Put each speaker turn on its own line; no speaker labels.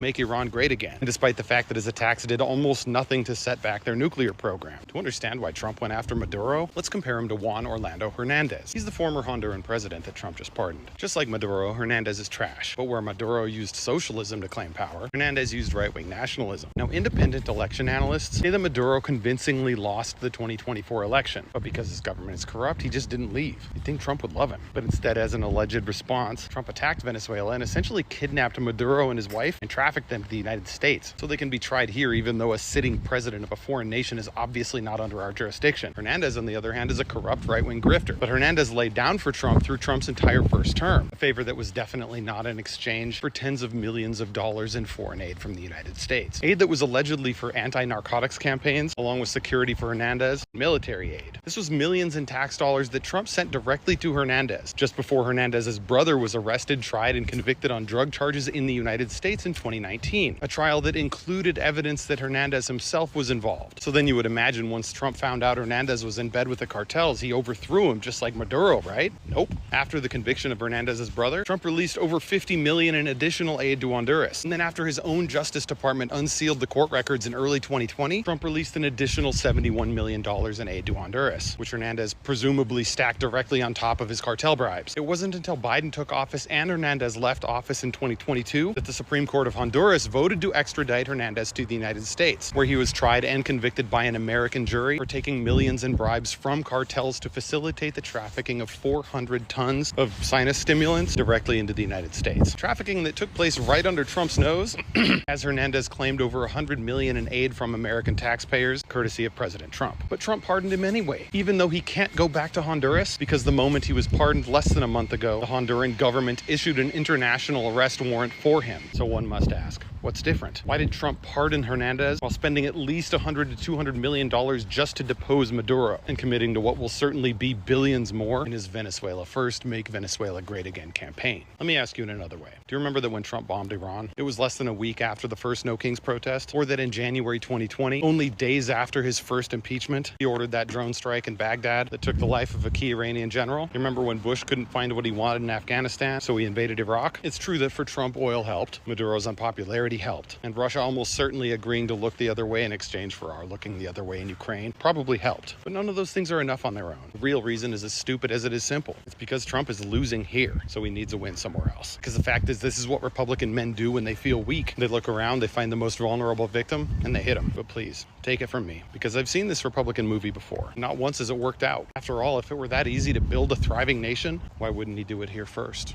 make Iran great again, despite the fact that his attacks did almost nothing to set back their nuclear program. To understand why Trump went after Maduro, let's compare him to Juan Orlando Hernandez. He's the former Honduran president that Trump just pardoned. Just like Maduro, Hernandez is trash, but where Maduro used socialism to claim power, Hernandez used right-wing nationalism. Now, independent election analysts say that Maduro convincingly lost the 2024 election, but because his government is corrupt, he just didn't leave. You'd think Trump would love him, but instead, as an alleged response, Trump attacked Venezuela and essentially kidnapped Maduro and his wife and trafficked them to the United States so they can be tried here, even though a sitting president of a foreign nation is obviously not under our jurisdiction. Hernandez, on the other hand, is a corrupt right-wing grifter, but Hernandez laid down for Trump through Trump's entire first term, a favor that was definitely not in exchange for tens of millions of dollars in foreign aid from the United States. Aid that was allegedly for anti-narcotics campaigns, along with security for Hernandez, military aid. This was millions in tax dollars that Trump sent directly to Hernandez, just before Hernandez's brother was arrested, tried, and convicted on drug charges in the United States in 2019, a trial that included evidence that Hernandez himself was involved. So then you would imagine once Trump found out Hernandez was in bed with the cartels, he overthrew him just like Maduro, right? Nope. After the conviction of Hernandez's brother, Trump released over $50 million in additional aid to Honduras. And then after his own Justice Department unsealed the court records in early 2020, Trump released an additional $71 million in aid to Honduras, which Hernandez presumably stacked directly on top of his cartel bribes. It wasn't until Biden took office and Hernandez left office in 2022 that the Supreme Court of Honduras voted to extradite Hernandez to the United States, where he was tried and convicted by an American jury for taking millions in bribes from cartels to facilitate the trafficking of 400 tons of sinus stimulants directly into the United States. Trafficking that took place right under Trump's nose, as Hernandez claimed over $100 million in aid from American taxpayers, courtesy of President Trump. But Trump pardoned him anyway, even though he can't go back to Honduras, because the moment he was pardoned less than a month ago, the Honduran government issued an international arrest warrant for him. So one must ask, what's different? Why did Trump pardon Hernandez while spending at least $100 to $200 million just to depose Maduro and committing to what will certainly be billions more in his Venezuela First, Make Venezuela Great Again campaign? Let me ask you in another way. Do you remember that when Trump bombed Iran, it was less than a week after the first No Kings protest? Or that in January 2020, only days after his first impeachment, he ordered that drone strike in Baghdad that took the life of a key Iranian general? You remember when Bush couldn't find what he wanted in Afghanistan, so he invaded Iraq? It's true that for Trump, oil helped, Maduro's unpopularity helped, and Russia almost certainly agreeing to look the other way in exchange for our looking the other way in Ukraine probably helped. But none of those things are enough on their own. The real reason is as stupid as it is simple. It's because Trump is losing here, so he needs a win somewhere else. Because the fact is, this is what Republican men do when they feel weak. They look around, they find the most vulnerable victim, and they hit him. But please, take it from me, because I've seen this Republican movie before. Not once has it worked out. After all, if it were that easy to build a thriving nation, why wouldn't he do it here first?